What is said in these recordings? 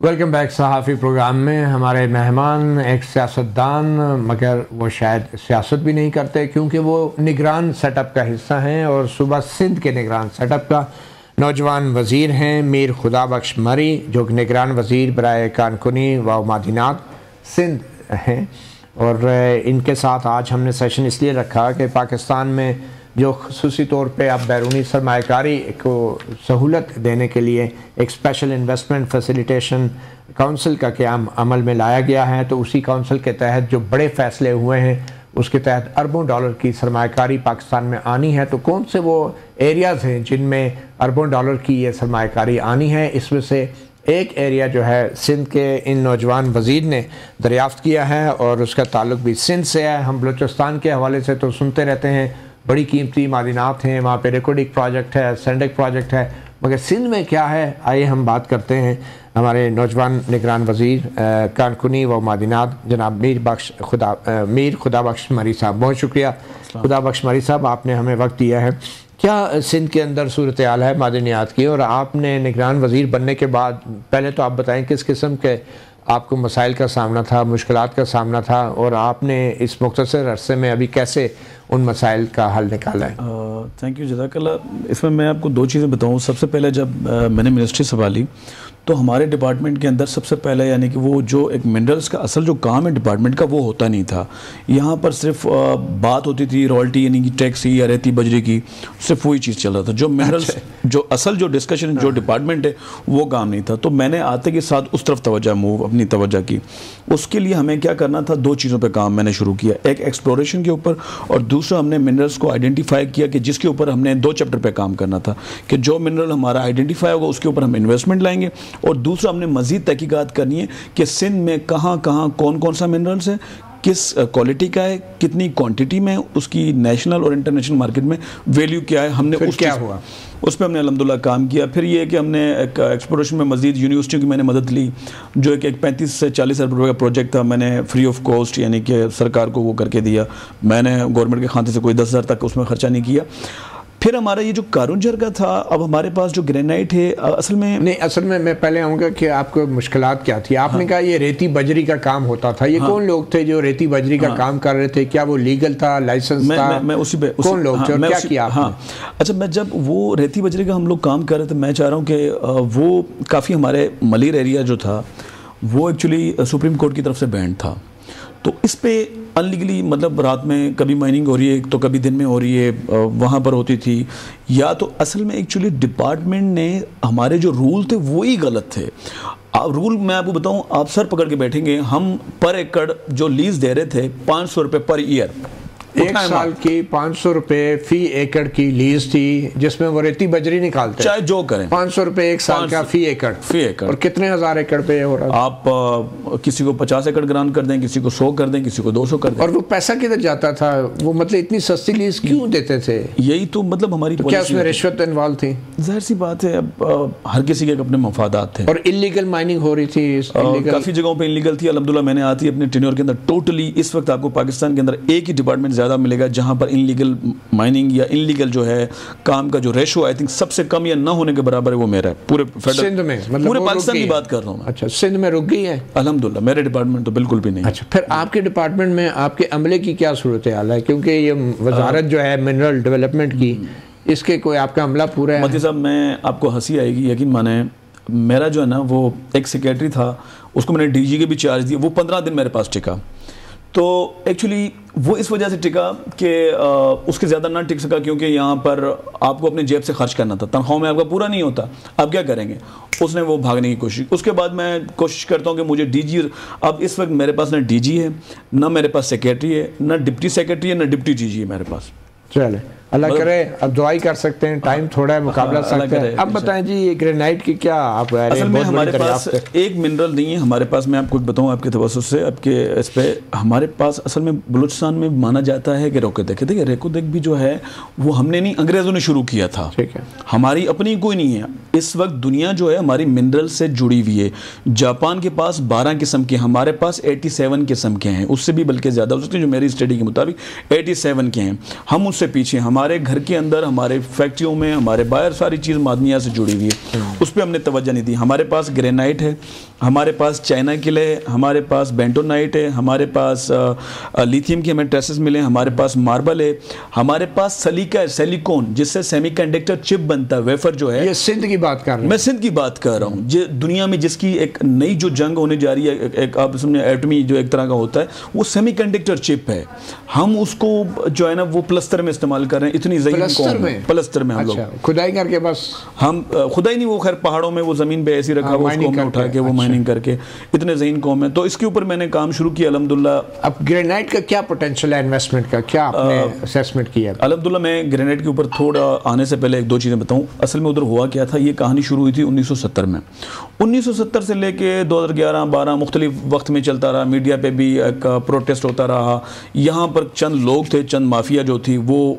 Welcome back. सहाफ़ी programme में हमारे मेहमान एक सियासतदान, मगर वो शायद सियासत भी नहीं करते क्योंकि वो निगरान सेटअप का हिस्सा हैं और सुबह सिंध के निगरान सेटअप का नौजवान वज़ीर हैं मीर खुदाबख्श मरी, जो निगरान वज़ीर बराए कानकुनी व मादिनात सिंध हैं। और इनके साथ आज हमने सेशन इसलिए रखा कि पाकिस्तान में जो ख़ुसूसी तौर पे अब बैरूनी सरमायाकारी को सहूलत देने के लिए एक स्पेशल इन्वेस्टमेंट फैसिलिटेशन काउंसिल का क़याम अमल में लाया गया है, तो उसी काउंसिल के तहत जो बड़े फ़ैसले हुए हैं उसके तहत अरबों डॉलर की सरमायाकारी पाकिस्तान में आनी है। तो कौन से वो एरियाज़ हैं जिनमें अरबों डॉलर की ये सरमायाकारी आनी है, इसमें से एक एरिया जो है सिंध के इन नौजवान वज़ीर ने दरियाफ़्त किया है और उसका ताल्लुक भी सिंध से है। हम बलूचिस्तान के हवाले से तो सुनते रहते हैं, बड़ी कीमती मादिनात हैं, वहाँ पे रेकोडिक प्रोजेक्ट है, सेंडेक प्रोजेक्ट है, मगर सिंध में क्या है, आइए हम बात करते हैं हमारे नौजवान निगरान वज़ीर कानकुनी व मादिनात जनाब मीर खुदाबख्श मरी साहब। बहुत शुक्रिया खुदाबख्श मरी साहब, आपने हमें वक्त दिया है। क्या सिंध के अंदर सूरत हाल है मादनियात की, और आपने निगरान वज़ीर बनने के बाद पहले तो आप बताएं किस किस्म के आपको मसाइल का सामना था, मुश्किलात का सामना था, और आपने इस मुख्तसर अरसे में अभी कैसे उन मसाइल का हल निकाला है? थैंक यू जज़ाकल्लाह। इसमें मैं आपको दो चीज़ें बताऊँ। सबसे पहले जब मैंने मिनिस्ट्री संभाली तो हमारे डिपार्टमेंट के अंदर सबसे पहले यानी कि वो जो एक मिनरल्स का असल जो काम है डिपार्टमेंट का वो होता नहीं था। यहाँ पर सिर्फ बात होती थी रॉयल्टी यानी कि टैक्स या रेती बजरी की, सिर्फ वही चीज़ चल रहा था। जो मिनरल्स जो असल जो डिस्कशन जो डिपार्टमेंट है वो काम नहीं था। तो मैंने आते के साथ उस तरफ अपनी तवज्जो की। उसके लिए हमें क्या करना था, दो चीज़ों पर काम मैंने शुरू किया, एक एक्सप्लोरेशन के ऊपर और दूसरा हमने मिनरल्स को आइडेंटिफाई किया कि जिसके ऊपर हमने दो चैप्टर पे काम करना था कि जो मिनरल हमारा आइडेंटिफाई होगा उसके ऊपर हम इन्वेस्टमेंट लाएंगे, और दूसरा हमने मजीद तहकीकात करनी है कि सिंध में कहाँ कहाँ कौन कौन सा मिनरल्स है, किस क्वालिटी का है, कितनी क्वांटिटी में, उसकी नेशनल और इंटरनेशनल मार्केट में वैल्यू क्या है। हमने उस क्या हुआ उस पर हमने अल्हम्दुलिल्लाह काम किया। फिर ये है कि हमने एक एक्सप्लोरेशन में मजीद यूनिवर्सिटियों की मैंने मदद ली, जो एक 35 से 40 अरब रुपये का प्रोजेक्ट था, मैंने फ्री ऑफ कॉस्ट यानी कि सरकार को वो करके दिया। मैंने गवर्नमेंट के खाते से कोई 10,000 तक उसमें ख़र्चा नहीं किया। फिर हमारा ये जो कारुंजर का था, अब हमारे पास जो ग्रेनाइट है असल में मैं पहले आऊँगा कि आपको मुश्किलात क्या थी। आपने कहा ये रेती बजरी का काम होता था, ये कौन लोग थे जो रेती बजरी का काम कर रहे थे? क्या वो लीगल था, लाइसेंस था? मैं उसी पे कौन लोग थे और क्या किया आपने? अच्छा, मैं जब वो रेती बजरी का हम लोग काम कर रहे थे, मैं चाह रहा हूँ कि वो काफ़ी हमारे मलिर एरिया जो था वो एक्चुअली सुप्रीम कोर्ट की तरफ से बैंड था। तो इस पे अनलीगली मतलब रात में कभी माइनिंग हो रही है तो कभी दिन में हो रही है, वहाँ पर होती थी। या तो असल में एक्चुअली डिपार्टमेंट ने हमारे जो रूल थे वही गलत थे। रूल मैं आपको बताऊं, आप सर पकड़ के बैठेंगे, हम पर एकड़ जो लीज दे रहे थे 500 रुपये पर ईयर, एक साल की 500 रुपये फी एकड़ की लीज थी, जिसमें वो रेती बजरी निकालते चाहे जो करें। 500 रुपये एक साल का फी एकड़। और कितने हज़ार एकड़ पे हो रहा है? आप किसी को 50 एकड़ ग्रांट कर दें, किसी को 100 कर दें, किसी को 200 कर दें। और वो पैसा किधर जाता था? वो मतलब इतनी सस्ती लीज क्यों देते थे? यही तो मतलब हमारी तो क्या उसमें रिश्वत इन्वॉल्व थी? जाहिर सी बात है, अब हर किसी के अपने मफादात थे। और इलीगल माइनिंग हो रही थी, काफ़ी जगहों पर इलीगल थी। अल्हम्दुलिल्लाह मैंने आती है अपने टेन्योर के अंदर टोटली इस वक्त आपको पाकिस्तान के अंदर एक ही डिपार्टमेंट ज़्यादा मिलेगा जहाँ पर इनलीगल माइनिंग या इनलीगल जो है काम का जो रेशो आई थिंक सबसे कम या ना होने के बराबर है, वो मेरा है पूरे सिंध में, मतलब पूरे पाकिस्तान की बात कर रहा हूँ मैं। अच्छा, सिंध में रुक गई है? अल्हम्दुलिल्लाह मेरे डिपार्टमेंट तो बिल्कुल भी नहीं। अच्छा, फिर आपके डिपार्टमेंट में आपके अमले की क्या सूरत हाल है? क्योंकि ये वजारत जो है मिनरल डेवलपमेंट की, इसके कोई आपका अमला पूरा है? मती साहब, मैं आपको हंसी आएगी, यकीन माने, मेरा जो है ना वो एक सेक्रेटरी था, उसको मैंने डीजी के भी चार्ज दिया, वो 15 दिन मेरे पास टिका। तो एक्चुअली वो इस वजह से टिका कि उसके ज़्यादा ना टिक सका, क्योंकि यहाँ पर आपको अपने जेब से खर्च करना था, तनख्वाह में आपका पूरा नहीं होता। अब क्या करेंगे? उसने वो भागने की कोशिश। उसके बाद मैं कोशिश करता हूँ कि मुझे डीजी, अब इस वक्त मेरे पास ना डीजी है, ना मेरे पास सेक्रेटरी है, ना डिप्टी सेक्रेटरी है, ना डिप्टी डीजी है मेरे पास। चले, अल्लाह करे। अब दुआई कर सकते हैं, टाइम थोड़ा है, मुकाबला सकते हैं। अब बताएं जी, ये ग्रेनाइट की क्या आप? असल में हमारे पास एक मिनरल नहीं है हमारे पास। मैं आपको बताऊं आपके तवज्जुह से, आपके इस पे हमारे पास असल में बलूचिस्तान में माना जाता है कि रेकोदेक, देखिए रेकोदेक भी जो है वो हमने नहीं, अंग्रेज़ों ने शुरू किया था। ठीक है, हमारी अपनी कोई नहीं है। इस वक्त दुनिया जो है हमारी मिनरल से जुड़ी हुई है। जापान के पास 12 किस्म के, हमारे पास 87 किस्म के हैं, उससे भी बल्कि ज़्यादा हो सकते हैं, जो मेरी स्टडी के मुताबिक 87 के हैं। हम उससे पीछे, हमारे घर के अंदर, हमारे फैक्ट्रियों में, हमारे बाहर सारी चीज़ मादनिया से जुड़ी हुई है, उस पर हमने तवज्जो नहीं दी। हमारे पास ग्रेनाइट है, हमारे पास चाइना किले है, हमारे पास बेंटोनाइट है, हमारे पास लिथियम की हमें ट्रेसेस मिले, हमारे पास मार्बल है, हमारे पास सलीका है, सिलिकॉन जिससे सेमीकंडक्टर चिप बनता है, वेफर जो है। ये सिंध की बात कर रहे हैं? मैं सिंध की बात कर रहा हूँ। दुनिया में जिसकी एक नई जो जंग होने जा रही है, एक आप समझे एटमी जो एक तरह का होता है, वो सेमीकंडक्टर चिप है। हम उसको जो है ना वो प्लस्तर में इस्तेमाल कर रहे हैं। इतनी ज़हीन कौम है, प्लस्तर में हम लोग खुदाई करके, बस हम खुदाई नहीं, वो खैर पहाड़ों में वो ज़मीन पे ऐसी रखा हुआ, उसको उठा के वो माइनिंग करके, इतने ज़हीन कौम है। तो इसके ऊपर मैंने काम शुरू किया अल्हम्दुलिल्लाह। अब ग्रेनाइट का क्या पोटेंशियल है इन्वेस्टमेंट का, क्या आपने असेसमेंट किया? अल्हम्दुलिल्लाह मैं ग्रेनाइट के ऊपर थोड़ा आने से पहले एक दो चीज़ें बताऊं। असल में उधर हुआ क्या था, ये कहानी शुरू हुई थी 1970 में। 1970 से लेके 2011-12 मुख्तलिफ वक्त में चलता रहा। मीडिया पे भी एक प्रोटेस्ट होता रहा। यहाँ पर चंद लोग थे, चंद माफिया जो थी, वो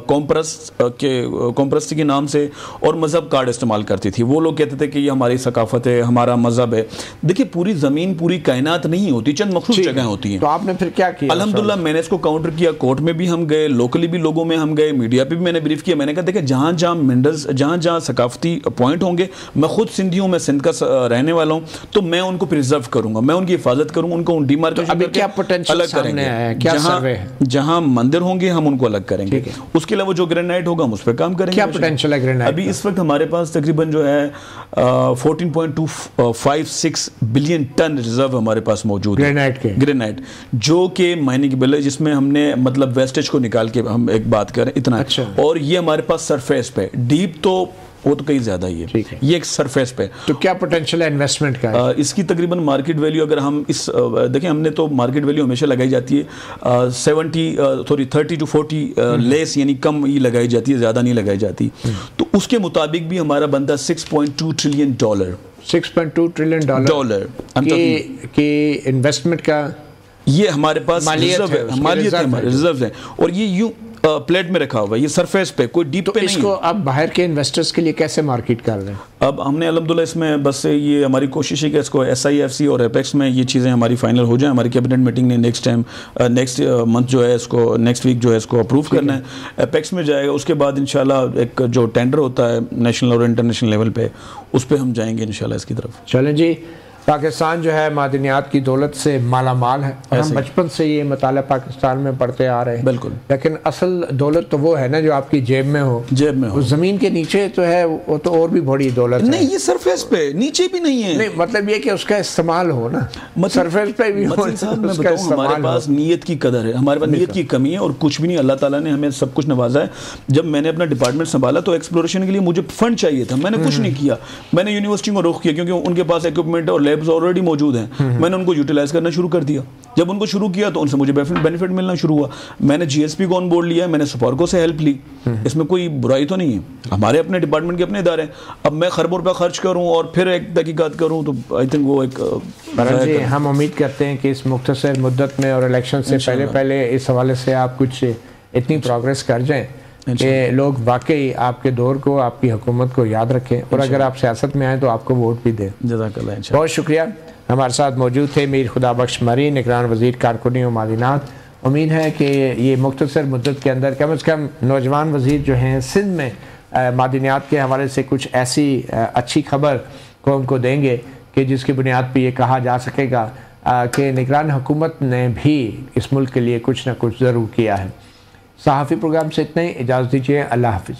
कॉम्प्रस्टी के नाम से और मज़हब कार्ड इस्तेमाल करती थी। वो लोग कहते थे कि ये हमारी सकाफत है, हमारा मज़हब है। देखिए, पूरी ज़मीन, पूरी कायनात नहीं होती, चंद मखसूस जगह होती हैं। तो आपने फिर क्या किया? अल्हम्दुलिल्लाह मैंने इसको काउंटर किया। कोर्ट में भी हम गए, लोकली भी लोगों में हम गए, मीडिया पे भी मैंने ब्रीफ किया। मैंने कहा देखिए, जहाँ जहाँ मिनरल्स, जहाँ जहाँ सकाफती पॉइंट होंगे, मैं खुद सिंधी हूँ, मैं सिंध का रहने वाला हूँ, तो मैं उनको प्रिजर्व करूँगा, मैं उनकी हिफाजत करूँगा, उनको डीमार्केशन करके क्या पोटेंशियल अलग करेंगे। जहाँ मंदिर होंगे हम उनको अलग करेंगे। उसके अलावा जो ग्रेनाइट होगा हम उस पर काम करेंगे। क्या पोटेंशियल है ग्रेनाइट? अभी इस वक्त हमारे पास तकरीबन जो है 14.256 बिलियन टन रिजर्व हमारे पास मौजूद है ग्रेनाइट, जो कि माइनिंगेबल है, जिसमें हमने मतलब वेस्टेज को निकाल के हम एक बात करें इतना। अच्छा। और ये हमारे पास सरफेस पे, डीप तो वो तो कहीं ज़्यादा ही है, ये एक सरफेस पे। तो क्या पोटेंशियल है इन्वेस्टमेंट का? इसकी तकरीबन मार्केट वैल्यू, अगर हम इस देखें, हमने तो मार्केट वैल्यू हमेशा लगाई जाती है 30 to 40 लेस, यानी कम ही लगाई जाती है, ज़्यादा नहीं लगाई जाती। तो उसके मुताबिक भी हमारा बनता 6.2 ट्रिलियन डॉलर। 6.2 ट्रिलियन डॉलर की इन्वेस्टमेंट का ये हमारे पास रिजर्व है, हमारे रिजर्व है। और ये यूं प्लेट में रखा हुआ है, ये सरफेस पे, कोई डीप पे नहीं। इसको आप बाहर के इन्वेस्टर्स के लिए कैसे मार्केट कर रहे हैं? अब हमने अल्हम्दुलिल्लाह इसमें बस ये हमारी कोशिश है कि इसको SIFC और एपेक्स में ये चीज़ें हमारी फाइनल हो जाए। हमारी कैबिनेट मीटिंग ने नेक्स्ट मंथ जो है इसको, नेक्स्ट वीक जो है इसको अप्रूव करना है, एपेक्स में जाएगा। उसके बाद इंशाल्लाह एक जो टेंडर होता है नेशनल और इंटरनेशनल लेवल पे, उस पर हम जाएंगे इंशाल्लाह इसकी तरफ। चलें जी, पाकिस्तान जो है मादनियात की दौलत से माला माल है, और हम बचपन से ये मताला पाकिस्तान में पढ़ते आ रहे हैं। बिल्कुल। लेकिन असल दौलत तो वो है ना जो आपकी जेब में हो। उस जमीन के नीचे तो है, वो तो और भी बड़ी दौलत नहीं, ये सरफेस पे, नीचे भी नहीं है। नहीं, मतलब ये कि उसका इस्तेमाल हो ना, सरफेस पे भी हो। हमारे पास नीयत की कदर है, हमारे पास नीयत की कमी है और कुछ भी नहीं। अल्लाह ताला ने हमें सब कुछ नवाजा है। जब मैंने अपना डिपार्टमेंट संभाला तो एक्सप्लोरेशन के लिए मुझे फंड चाहिए था, मैंने कुछ नहीं किया। मैंने यूनिवर्सिटी को रुख किया, क्योंकि उनके पास इक्विपमेंट और लैब्स ऑलरेडी मौजूद हैं। मैंने उनको यूटिलाइज करना शुरू कर दिया। जब उनको शुरू किया तो उनसे मुझे बेनिफिट मिलना शुरू हुआ। मैंने GSP को ऑन बोर्ड लिया, मैंने सफारको से हेल्प ली। इसमें कोई बुराई तो नहीं है, हमारे अपने डिपार्टमेंट के अपने इदारे हैं। अब मैं खरबों रुपया खर्च करूं और फिर एक तहकीकात करूं, तो आई थिंक वो एक हम उम्मीद करते हैं कि इस मुख्तसर मुद्दत में और इलेक्शन से पहले इस हवाले से आप कुछ इतनी प्रोग्रेस कर जाएं कि लोग वाकई आपके दौर को, आपकी हुकूमत को याद रखें, और अगर आप सियासत में आए तो आपको वोट भी दें। जज़ाकल्लाह। बहुत शुक्रिया। हमारे साथ मौजूद थे मीर खुदाबख्श मरी, निगरान वज़ीर कारकुनी और मादनियात। उम्मीद है कि ये मुख्तसर मुद्दत के अंदर कम से कम नौजवान वज़ीर जो हैं सिंध में मादनियात के हवाले से कुछ ऐसी अच्छी खबर कौम को देंगे कि जिसकी बुनियाद पर यह कहा जा सकेगा कि निगरान हुकूमत ने भी इस मुल्क के लिए कुछ ना कुछ ज़रूर किया है। सहाफ़ी प्रोग्राम से इतना ही, इजाज़त दीजिए। अल्लाह हाफ़िज़।